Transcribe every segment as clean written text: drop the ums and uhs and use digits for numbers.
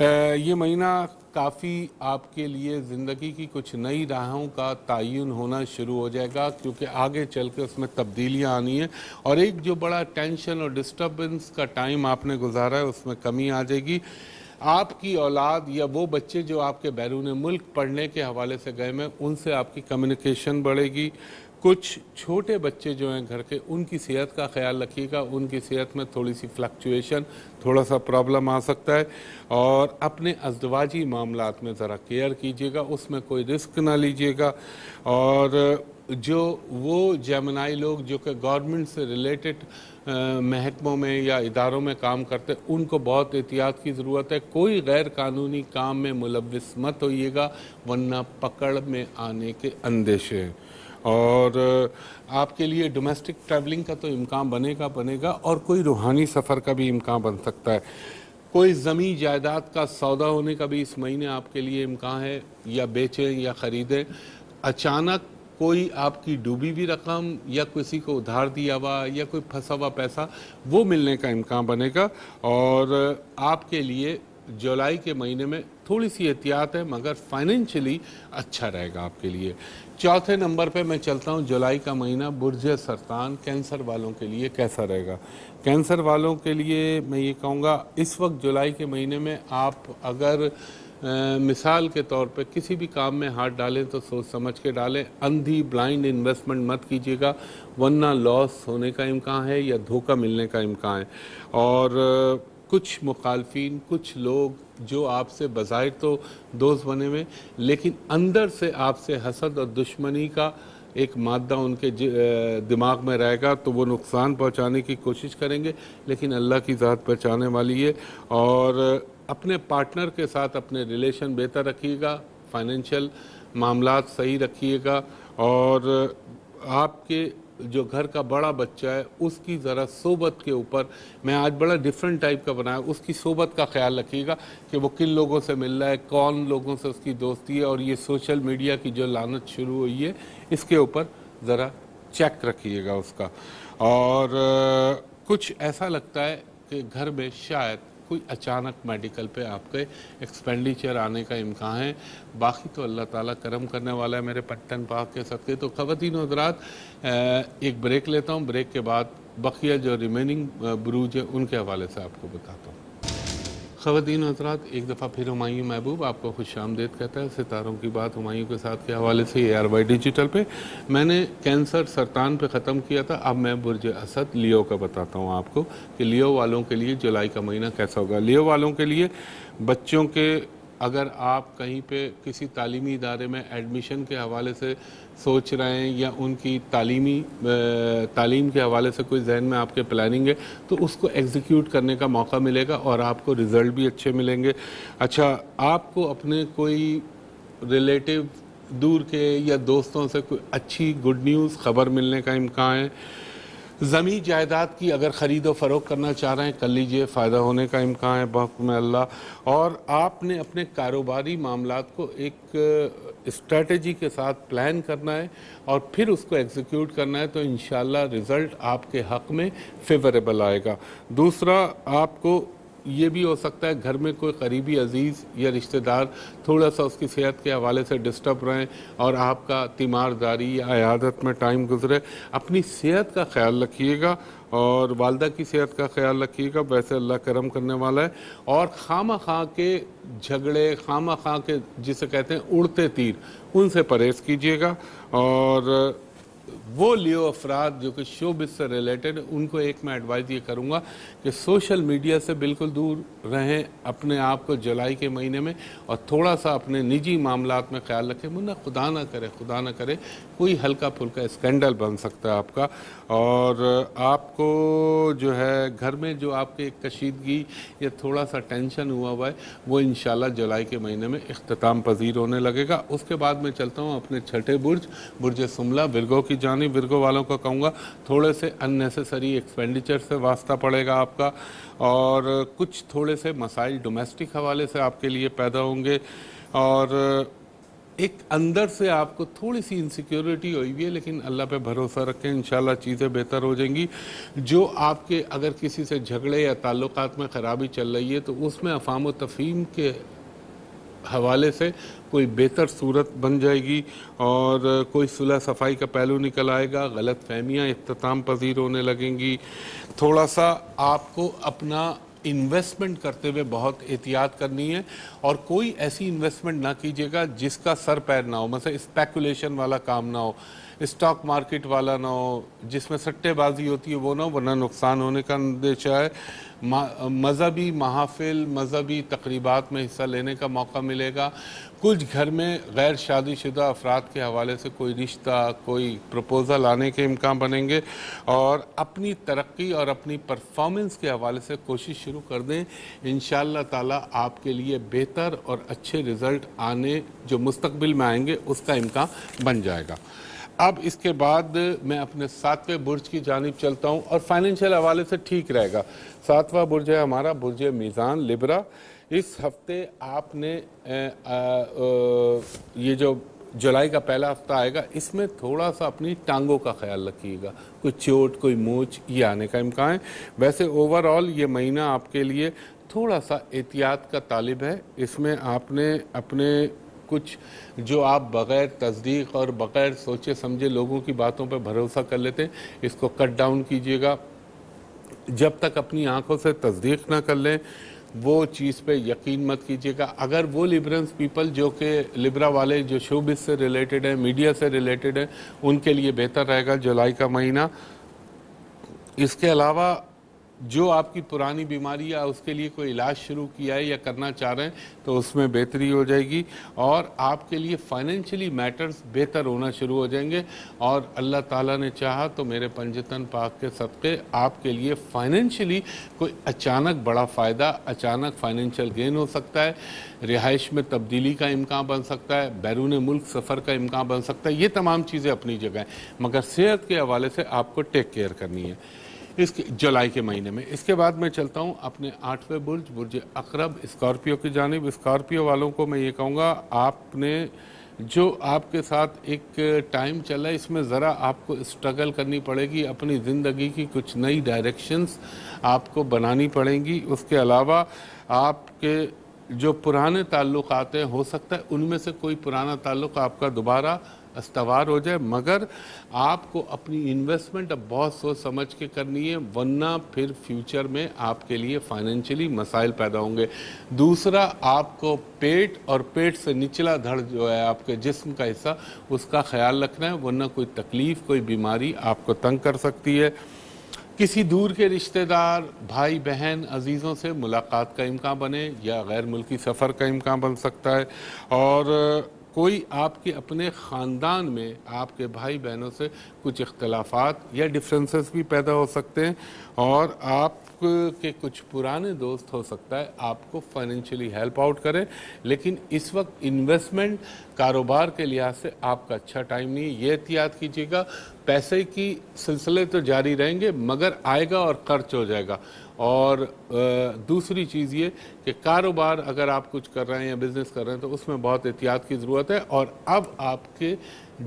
یہ مہینہ کافی آپ کے لیے زندگی کی کچھ نئی راہوں کا تعین ہونا شروع ہو جائے گا، کیونکہ آگے چل کے اس میں تبدیلیاں آنی ہیں، اور ایک جو بڑا ٹینشن اور ڈسٹربنس کا ٹائم آپ نے گزارا ہے اس میں کمی آ جائے گی۔ آپ کی اولاد یا وہ بچے جو آپ کے بیرون ملک پڑھنے کے حوالے سے گئے ہیں ان سے آپ کی کمیونیکیشن بڑھے گی۔ کچھ چھوٹے بچے جو ہیں گھر کے، ان کی صحت کا خیال رکھیے گا، ان کی صحت میں تھوڑی سی فلکچویشن، تھوڑا سا پرابلم آ سکتا ہے، اور اپنے ازدواجی معاملات میں ذرا کیئر کیجیے گا، اس میں کوئی رسک نہ لیجیے گا۔ اور جو وہ جیمنائی لوگ جو کہ گورنمنٹ سے ریلیٹڈ محکموں میں یا اداروں میں کام کرتے، ان کو بہت احتیاط کی ضرورت ہے۔ کوئی غیر قانونی کام میں ملوث مت ہوئیے گا، ورنہ پکڑ میں آنے کے اندیشے ہیں۔ اور آپ کے لیے ڈومیسٹک ٹریولنگ کا تو امکان بنے گا، اور کوئی روحانی سفر کا بھی امکان بن سکتا ہے۔ کوئی زمین جائیداد کا سودا ہونے کا بھی اس مہینے آپ کے لیے امکان ہے، یا بیچیں یا خریدیں۔ اچانک کوئی آپ کی ڈوبی ہوئی رقم یا کسی کو ادھار دیا ہوا یا کوئی پھنسا ہوا پیسہ وہ ملنے کا امکان بنے گا۔ اور آپ کے لیے جولائی کے مہینے میں تھوڑی سی احتیاط ہے، مگر فائنینشلی اچھا رہے گا آپ کے لیے۔ چوتھے نمبر پہ میں چلتا ہوں، جولائی کا مہینہ برج سرطان کینسر والوں کے لیے کیسا رہے گا۔ کینسر والوں کے لیے میں یہ کہوں گا، اس وقت جولائی کے مہینے میں آپ اگر مثال کے طور پہ کسی بھی کام میں ہاتھ ڈالیں تو سوچ سمجھ کے ڈالیں، اندھی بلائنڈ انویسٹمنٹ مت کیجیے گا، ورنہ لاس ہونے کا امکان ہے یا دھوکہ ملنے کا امکان ہے۔ اور کچھ مخالفین، کچھ لوگ جو آپ سے بظاہر تو دوست بنے ہوئے، لیکن اندر سے آپ سے حسد اور دشمنی کا ایک مادہ ان کے دماغ میں رہے گا، تو وہ نقصان پہنچانے کی کوشش کریں گے، لیکن اللہ کی ذات پہچانے والی ہے۔ اور اپنے پارٹنر کے ساتھ اپنے ریلیشن بہتر رکھیے گا، فائنینشیل معاملات صحیح رکھیے گا، اور آپ کے جو گھر کا بڑا بچہ ہے اس کی ذرا صحبت کے اوپر میں آج بڑا ڈیفرنٹ ٹائپ کا بنایا، اس کی صحبت کا خیال رکھیے گا کہ وہ کن لوگوں سے مل رہا ہے، کون لوگوں سے اس کی دوستی ہے، اور یہ سوشل میڈیا کی جو لعنت شروع ہوئی ہے اس کے اوپر ذرا چیک رکھیے گا اس کا۔ اور کچھ ایسا لگتا ہے کہ گھر میں شاید کوئی اچانک میڈیکل پہ آپ کے ایکسپینڈیچر آنے کا امکان ہے، باقی تو اللہ تعالیٰ کرم کرنے والا ہے میرے پٹن پاک کے صدقے۔ تو خواتین و حضرات، ایک بریک لیتا ہوں، بریک کے بعد بقیہ جو ریمیننگ بروج ہے ان کے حوالے سے آپ کو بتاتا ہوں۔ خواتین و حضرات، ایک دفعہ پھر ہمایوں محبوب آپ کو خوش آمدید کہتا ہے ستاروں کی بات ہمایوں کے ساتھ کے حوالے سے ARY ڈیجیٹل پہ۔ میں نے کینسر سرطان پہ ختم کیا تھا، اب میں برج اسد لیو کا بتاتا ہوں آپ کو کہ لیو والوں کے لیے جولائی کا مہینہ کیسا ہوگا۔ لیو والوں کے لیے بچوں کے، اگر آپ کہیں پہ کسی تعلیمی ادارے میں ایڈمیشن کے حوالے سے سوچ رہے ہیں یا ان کی تعلیم کے حوالے سے کوئی ذہن میں آپ کے پلاننگ ہے، تو اس کو ایگزیکیوٹ کرنے کا موقع ملے گا اور آپ کو رزلٹ بھی اچھے ملیں گے۔ اچھا، آپ کو اپنے کوئی ریلیٹیو دور کے یا دوستوں سے کوئی اچھی گڈ نیوز خبر ملنے کا امکان ہے۔ زمین جائیداد کی اگر خرید و فروخت کرنا چاہ رہے ہیں کر لیجئے، فائدہ ہونے کا امکان ہے بحکم اللہ۔ اور آپ نے اپنے کاروباری معاملات کو ایک اسٹریٹجی کے ساتھ پلان کرنا ہے اور پھر اس کو ایگزیکیوٹ کرنا ہے، تو انشاءاللہ رزلٹ آپ کے حق میں فیوریبل آئے گا۔ دوسرا، آپ کو یہ بھی ہو سکتا ہے گھر میں کوئی قریبی عزیز یا رشتہ دار تھوڑا سا اس کی صحت کے حوالے سے ڈسٹرب رہیں اور آپ کا تیمارداری یا عیادت میں ٹائم گزرے۔ اپنی صحت کا خیال رکھیے گا اور والدہ کی صحت کا خیال رکھیے گا، ویسے اللہ کرم کرنے والا ہے۔ اور خواہ خواہ کے جھگڑے، خواہ خواہ کے جسے کہتے ہیں اڑتے تیر، ان سے پرہیز کیجیے گا۔ اور وہ لیو افراد جو کہ شوبز سے ریلیٹڈ، ان کو ایک میں ایڈوائز یہ کروں گا کہ سوشل میڈیا سے بالکل دور رہیں اپنے آپ کو جولائی کے مہینے میں، اور تھوڑا سا اپنے نجی معاملات میں خیال رکھیں، ورنہ خدا نہ کرے کوئی ہلکا پھلکا اسکینڈل بن سکتا ہے آپ کا۔ اور آپ کو جو ہے گھر میں جو آپ کے کشیدگی یا تھوڑا سا ٹینشن ہوا ہے، وہ انشاءاللہ جولائی کے مہینے میں اختتام پذیر ہونے لگے گا۔ اس کے بعد میں چلتا ہوں اپنے چھٹے برج سملہ ورگو کی جانب۔ ورگو والوں کو کہوں گا تھوڑے سے اننیسیسری ایکسپینڈیچر سے واسطہ پڑے گا آپ کا، اور کچھ تھوڑے سے مسائل ڈومیسٹک حوالے سے آپ کے لیے پیدا ہوں گے۔ اور ایک اندر سے آپ کو تھوڑی سی انسیکیورٹی ہوئی ہوئی ہے، لیکن اللہ پہ بھروسہ رکھیں، انشاءاللہ چیزیں بہتر ہو جائیں گی۔ جو آپ کے اگر کسی سے جھگڑے یا تعلقات میں خرابی چل رہی ہے تو اس میں افہام و تفہیم کے حوالے سے کوئی بہتر صورت بن جائے گی، اور کوئی صلح صفائی کا پہلو نکل آئے گا، غلط فہمیاں اختتام پذیر ہونے لگیں گی۔ تھوڑا سا آپ کو اپنا انویسٹمنٹ کرتے ہوئے بہت احتیاط کرنی ہے، اور کوئی ایسی انویسٹمنٹ نہ کیجیے گا جس کا سر پیر نہ ہو، مثلا اسپیکولیشن والا کام نہ ہو، اسٹاک مارکیٹ والا نہ ہو، جس میں سٹے بازی ہوتی ہے وہ نہ ہو، ورنہ نقصان ہونے کا اندیشہ ہے۔ مذہبی محافل، مذہبی تقریبات میں حصہ لینے کا موقع ملے گا۔ کچھ گھر میں غیر شادی شدہ افراد کے حوالے سے کوئی رشتہ، کوئی پروپوزل آنے کے امکان بنیں گے، اور اپنی ترقی اور اپنی پرفارمنس کے حوالے سے کوشش شروع کر دیں، انشاءاللہ تعالی آپ کے لیے بہتر اور اچھے رزلٹ آنے جو مستقبل میں آئیں گے اس کا امکان بن جائے گا۔ اب اس کے بعد میں اپنے 7ویں برج کی جانب چلتا ہوں، اور فائنینشیل حوالے سے ٹھیک رہے گا۔ 7واں برج ہے ہمارا برج میزان لبرا۔ اس ہفتے آپ نے یہ جو جولائی کا پہلا ہفتہ آئے گا اس میں تھوڑا سا اپنی ٹانگوں کا خیال رکھیے گا، کوئی چوٹ، کوئی موچ یہ آنے کا امکان ہے۔ ویسے اوورآل یہ مہینہ آپ کے لیے تھوڑا سا احتیاط کا طالب ہے۔ اس میں آپ نے اپنے کچھ جو آپ بغیر تصدیق اور بغیر سوچے سمجھے لوگوں کی باتوں پہ بھروسہ کر لیتے ہیں، اس کو کٹ ڈاؤن کیجیے گا۔ جب تک اپنی آنکھوں سے تصدیق نہ کر لیں وہ چیز پہ یقین مت کیجیے گا۔ اگر وہ لیبرنس پیپل جو کہ لبرا والے جو شوبز سے ریلیٹڈ ہیں، میڈیا سے ریلیٹڈ ہیں، ان کے لیے بہتر رہے گا جولائی کا مہینہ۔ اس کے علاوہ جو آپ کی پرانی بیماری ہے اس کے لیے کوئی علاج شروع کیا ہے یا کرنا چاہ رہے ہیں تو اس میں بہتری ہو جائے گی، اور آپ کے لیے فائنینشلی میٹرز بہتر ہونا شروع ہو جائیں گے، اور اللہ تعالیٰ نے چاہا تو میرے پنجتن پاک کے صدقے آپ کے لیے فائنینشلی کوئی اچانک بڑا فائدہ، اچانک فائنینشیل گین ہو سکتا ہے، رہائش میں تبدیلی کا امکان بن سکتا ہے، بیرون ملک سفر کا امکان بن سکتا ہے۔ یہ تمام چیزیں اپنی جگہ ہیں، مگر صحت کے حوالے سے آپ کو ٹیک کیئر کرنی ہے اس جولائی کے مہینے میں۔ اس کے بعد میں چلتا ہوں اپنے 8ویں برج، برج عقرب، اسکارپیو کی جانب۔ اسکارپیو والوں کو میں یہ کہوں گا آپ نے جو آپ کے ساتھ ایک ٹائم چل رہا ہے اس میں ذرا آپ کو اسٹرگل کرنی پڑے گی، اپنی زندگی کی کچھ نئی ڈائریکشنز آپ کو بنانی پڑیں گی۔ اس کے علاوہ آپ کے جو پرانے تعلقات ہیں ہو سکتا ہے ان میں سے کوئی پرانا تعلق آپ کا دوبارہ استوار ہو جائے، مگر آپ کو اپنی انویسٹمنٹ اب بہت سوچ سمجھ کے کرنی ہے، ورنہ پھر فیوچر میں آپ کے لیے فائنینشلی مسائل پیدا ہوں گے۔ دوسرا، آپ کو پیٹ اور پیٹ سے نچلا دھڑ جو ہے آپ کے جسم کا حصہ اس کا خیال رکھنا ہے، ورنہ کوئی تکلیف، کوئی بیماری آپ کو تنگ کر سکتی ہے۔ کسی دور کے رشتہ دار، بھائی بہن، عزیزوں سے ملاقات کا امکان بنے یا غیر ملکی سفر کا امکان بن سکتا ہے، اور کوئی آپ کے اپنے خاندان میں آپ کے بھائی بہنوں سے کچھ اختلافات یا ڈفرینسز بھی پیدا ہو سکتے ہیں، اور آپ کے کچھ پرانے دوست ہو سکتا ہے آپ کو فائنینشلی ہیلپ آؤٹ کریں، لیکن اس وقت انویسٹمنٹ کاروبار کے لحاظ سے آپ کا اچھا ٹائم نہیں ہے۔ یہ احتیاط کیجیے گا، پیسے کی سلسلے تو جاری رہیں گے مگر آئے گا اور خرچ ہو جائے گا۔ اور دوسری چیز یہ کہ کاروبار اگر آپ کچھ کر رہے ہیں یا بزنس کر رہے ہیں تو اس میں بہت احتیاط کی ضرورت ہے، اور اب آپ کے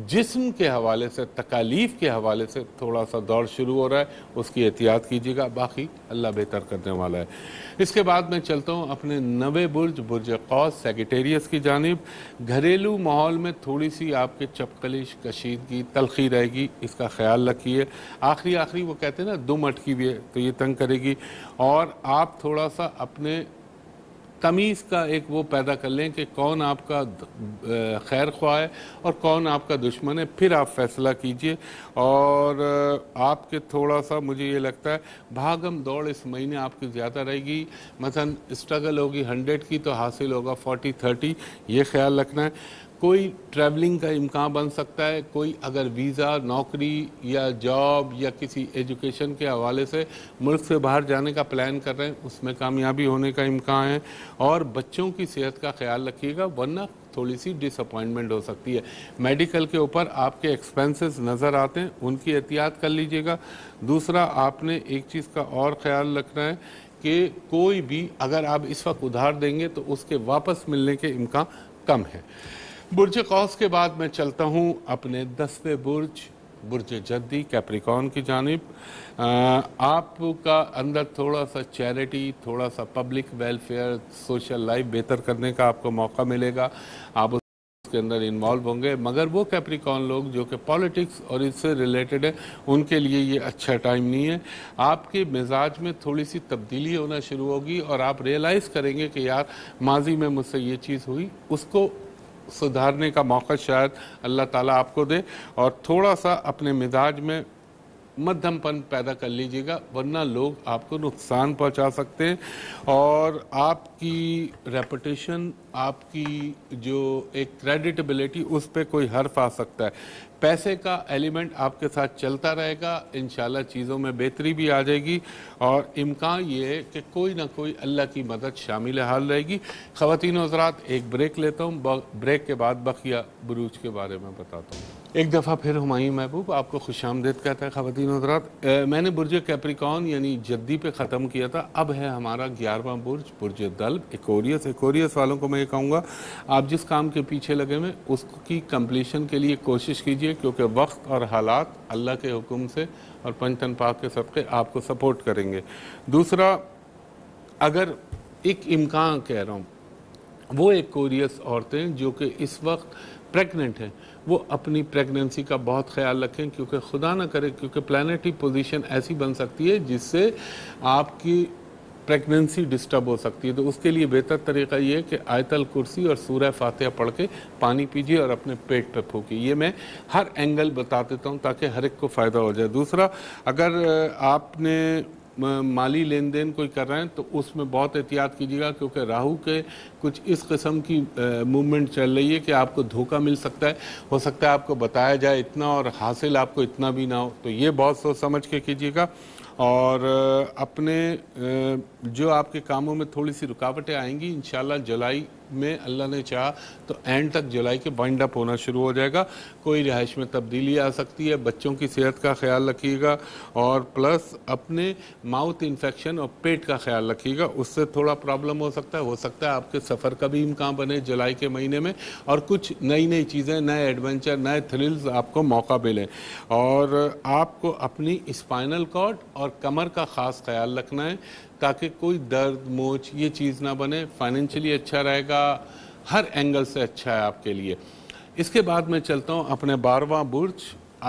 جسم کے حوالے سے، تکالیف کے حوالے سے تھوڑا سا دور شروع ہو رہا ہے، اس کی احتیاط کیجیے گا، باقی اللہ بہتر کرنے والا ہے۔ اس کے بعد میں چلتا ہوں اپنے 9ویں برج، برج قوس، سیگیٹیریس کی جانب۔ گھریلو ماحول میں تھوڑی سی آپ کے چپقلش، کشیدگی، تلخی رہے گی، اس کا خیال رکھیے۔ آخری وہ کہتے ہیں نا دم اٹکی ہوئی ہے تو یہ تنگ کرے گی، اور آپ تھوڑا سا اپنے تمیز کا ایک وہ پیدا کر لیں کہ کون آپ کا خیر خواہ ہے اور کون آپ کا دشمن ہے، پھر آپ فیصلہ کیجئے۔ اور آپ کے تھوڑا سا مجھے یہ لگتا ہے بھاگم دوڑ اس مہینے آپ کی زیادہ رہے گی، مثلا اسٹرگل ہوگی 100 کی تو حاصل ہوگا 40-30، یہ خیال رکھنا ہے۔ کوئی ٹریولنگ کا امکان بن سکتا ہے، کوئی اگر ویزا، نوکری یا جاب یا کسی ایجوکیشن کے حوالے سے ملک سے باہر جانے کا پلان کر رہے ہیں اس میں کامیابی ہونے کا امکان ہے، اور بچوں کی صحت کا خیال رکھیے گا ورنہ تھوڑی سی ڈس اپوائنٹمنٹ ہو سکتی ہے۔ میڈیکل کے اوپر آپ کے ایکسپینسز نظر آتے ہیں، ان کی احتیاط کر لیجئے گا۔ دوسرا، آپ نے ایک چیز کا اور خیال رکھنا ہے کہ کوئی بھی اگر آپ اس وقت ادھار دیں گے تو اس کے واپس ملنے کے امکان کم ہے۔ برج قوس کے بعد میں چلتا ہوں اپنے 10ویں برج جدی کیپریکارن کی جانب. آپ کا اندر تھوڑا سا چیریٹی، تھوڑا سا پبلک ویلفیئر، سوشل لائف بہتر کرنے کا آپ کو موقع ملے گا. آپ اس کے اندر انوالو ہوں گے، مگر وہ کیپریکارن لوگ جو کہ پالیٹکس اور اس سے ریلیٹڈ ہے ان کے لیے یہ اچھا ٹائم نہیں ہے. آپ کے مزاج میں تھوڑی سی تبدیلی ہونا شروع ہوگی اور آپ ریئلائز کریں گے کہ یار ماضی میں مجھ سے یہ چیز ہوئی، اس کو سدھارنے کا موقع شاید اللہ تعالیٰ آپ کو دے. اور تھوڑا سا اپنے مزاج میں مدھم پن پیدا کر لیجئے گا، ورنہ لوگ آپ کو نقصان پہنچا سکتے ہیں. اور آپ کی ریپوٹیشن، آپ کی جو ایک کریڈیٹیبلٹی، اس پہ کوئی حرف آ سکتا ہے. پیسے کا ایلیمنٹ آپ کے ساتھ چلتا رہے گا، انشاءاللہ چیزوں میں بہتری بھی آ جائے گی. اور امکان یہ ہے کہ کوئی نہ کوئی اللہ کی مدد شامل حال رہے گی. خواتین و حضرات، ایک بریک لیتا ہوں، بریک کے بعد بقیہ بروج کے بارے میں بتاتا ہوں. ایک دفعہ پھر ہمایوں محبوب آپ کو خوش آمدید کہتا ہے. خواتین و حضرات، میں نے برج کیپریکارن یعنی جدی پہ ختم کیا تھا. اب ہے ہمارا 11واں برج دلو ایکوریس. ایکوریس والوں کو میں یہ کہوں گا، آپ جس کام کے پیچھے لگے ہوئے اس کی کمپلیشن کے لیے کوشش کیجئے، کیونکہ وقت اور حالات اللہ کے حکم سے اور پنجتن پاک کے صدقے آپ کو سپورٹ کریں گے. دوسرا، اگر ایک امکان کہہ رہا ہوں، وہ ایکوریس عورتیں جو کہ اس وقت پریگننٹ ہیں، وہ اپنی پریگننسی کا بہت خیال رکھیں، کیونکہ خدا نہ کرے، کیونکہ پلانیٹری پوزیشن ایسی بن سکتی ہے جس سے آپ کی پریگننسی ڈسٹرب ہو سکتی ہے. تو اس کے لیے بہتر طریقہ یہ ہے کہ آیت الکرسی اور سورہ فاتحہ پڑھ کے پانی پیجیے اور اپنے پیٹ پہ پھونکیے. یہ میں ہر اینگل بتا دیتا ہوں تاکہ ہر ایک کو فائدہ ہو جائے. دوسرا، اگر آپ نے مالی لین دین کوئی کر رہے ہیں تو اس میں بہت احتیاط کیجیے گا، کیونکہ راہو کے کچھ اس قسم کی موومنٹ چل رہی ہے کہ آپ کو دھوکہ مل سکتا ہے. ہو سکتا ہے آپ کو بتایا جائے اتنا اور حاصل آپ کو اتنا بھی نہ ہو. تو یہ بہت سوچ سمجھ کے کیجیے گا. اور اپنے جو آپ کے کاموں میں تھوڑی سی رکاوٹیں آئیں گی، انشاءاللہ جولائی میں اللہ نے چاہا تو اینڈ تک جولائی کے بائنڈ اپ ہونا شروع ہو جائے گا. کوئی رہائش میں تبدیلی آ سکتی ہے. بچوں کی صحت کا خیال رکھیے گا، اور پلس اپنے ماؤتھ انفیکشن اور پیٹ کا خیال رکھیے گا، اس سے تھوڑا پرابلم ہو سکتا ہے. ہو سکتا ہے آپ کے سفر کا بھی امکان بنے جولائی کے مہینے میں، اور کچھ نئی چیزیں، نئے ایڈونچر، نئے تھرلز آپ کو موقع ملیں. اور آپ کو اپنی اسپائنل کارڈ اور کمر کا خاص خیال رکھنا ہے تاکہ کوئی درد موچ یہ چیز نہ بنے. فائنینشلی اچھا رہے گا، ہر اینگل سے اچھا ہے آپ کے لیے. اس کے بعد میں چلتا ہوں اپنے 12واں برج،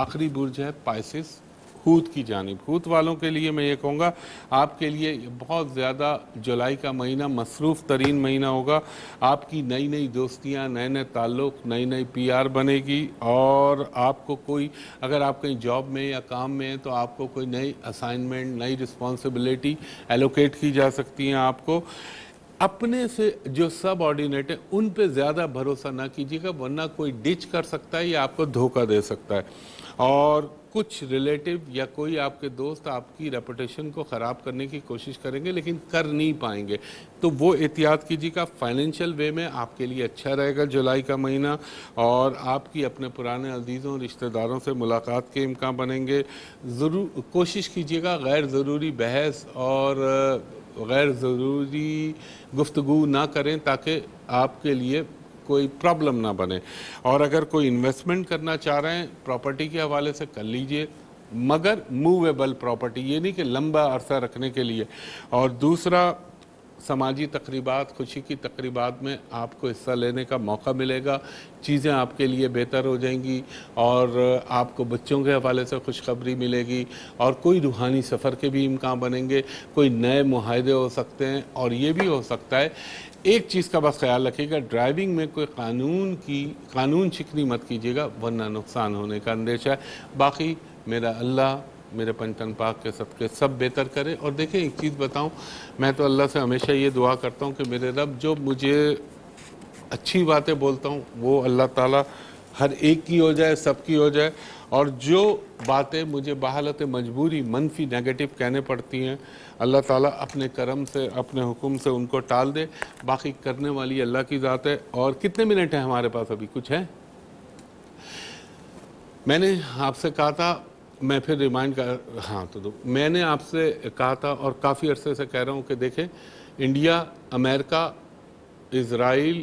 آخری برج ہے پائسس، ہوت کی جانب. ہوت والوں کے لیے میں یہ کہوں گا، آپ کے لیے بہت زیادہ جولائی کا مہینہ مصروف ترین مہینہ ہوگا. آپ کی نئی دوستیاں، نئے تعلق، نئی پی آر بنے گی. اور آپ کو کوئی، اگر آپ کہیں جاب میں یا کام میں ہیں تو آپ کو کوئی نئی اسائنمنٹ، نئی رسپانسبلٹی ایلوکیٹ کی جا سکتی ہیں. آپ کو اپنے سے جو سب آرڈینیٹ ہیں ان پہ زیادہ بھروسہ نہ کیجیے گا، ورنہ کوئی ڈچ کر سکتا ہے یا آپ کو دھوکہ دے سکتا ہے. اور کچھ ریلیٹیو یا کوئی آپ کے دوست آپ کی ریپوٹیشن کو خراب کرنے کی کوشش کریں گے لیکن کر نہیں پائیں گے، تو وہ احتیاط کیجیے گا. فائنینشیل وے میں آپ کے لیے اچھا رہے گا جولائی کا مہینہ. اور آپ کی اپنے پرانے عزیزوں، رشتہ داروں سے ملاقات کے امکان بنیں گے. ضرور کوشش کیجیے گا غیر ضروری بحث اور غیر ضروری گفتگو نہ کریں تاکہ آپ کے لیے کوئی پرابلم نہ بنے. اور اگر کوئی انویسٹمنٹ کرنا چاہ رہے ہیں پراپرٹی کے حوالے سے کر لیجئے، مگر موویبل پراپرٹی، یہ نہیں کہ لمبا عرصہ رکھنے کے لیے. اور دوسرا، سماجی تقریبات، خوشی کی تقریبات میں آپ کو حصہ لینے کا موقع ملے گا. چیزیں آپ کے لیے بہتر ہو جائیں گی اور آپ کو بچوں کے حوالے سے خوشخبری ملے گی. اور کوئی روحانی سفر کے بھی امکان بنیں گے، کوئی نئے معاہدے ہو سکتے ہیں. اور یہ بھی ہو سکتا ہے، ایک چیز کا بس خیال رکھیے گا، ڈرائیونگ میں کوئی قانون شکنی مت کیجیے گا ورنہ نقصان ہونے کا اندیشہ ہے. باقی میرا اللہ میرے پنجتن پاک کے صدقے سب بہتر کرے. اور دیکھیں ایک چیز بتاؤں، میں تو اللہ سے ہمیشہ یہ دعا کرتا ہوں کہ میرے رب جو مجھے اچھی باتیں بولتا ہوں وہ اللہ تعالیٰ ہر ایک کی ہو جائے، سب کی ہو جائے. اور جو باتیں مجھے بحالت مجبوری منفی نیگیٹو کہنے پڑتی ہیں، اللہ تعالیٰ اپنے کرم سے، اپنے حکم سے ان کو ٹال دے. باقی کرنے والی اللہ کی ذات ہے. اور کتنے منٹ ہیں ہمارے پاس؟ ابھی کچھ ہے؟ میں نے آپ سے کہا تھا، میں پھر ریمائنڈ کر، ہاں تو دو، میں نے آپ سے کہا تھا اور کافی عرصے سے کہہ رہا ہوں کہ دیکھیں، انڈیا، امریکہ، اسرائیل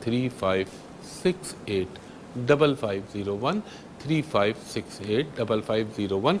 35685501, 35685501।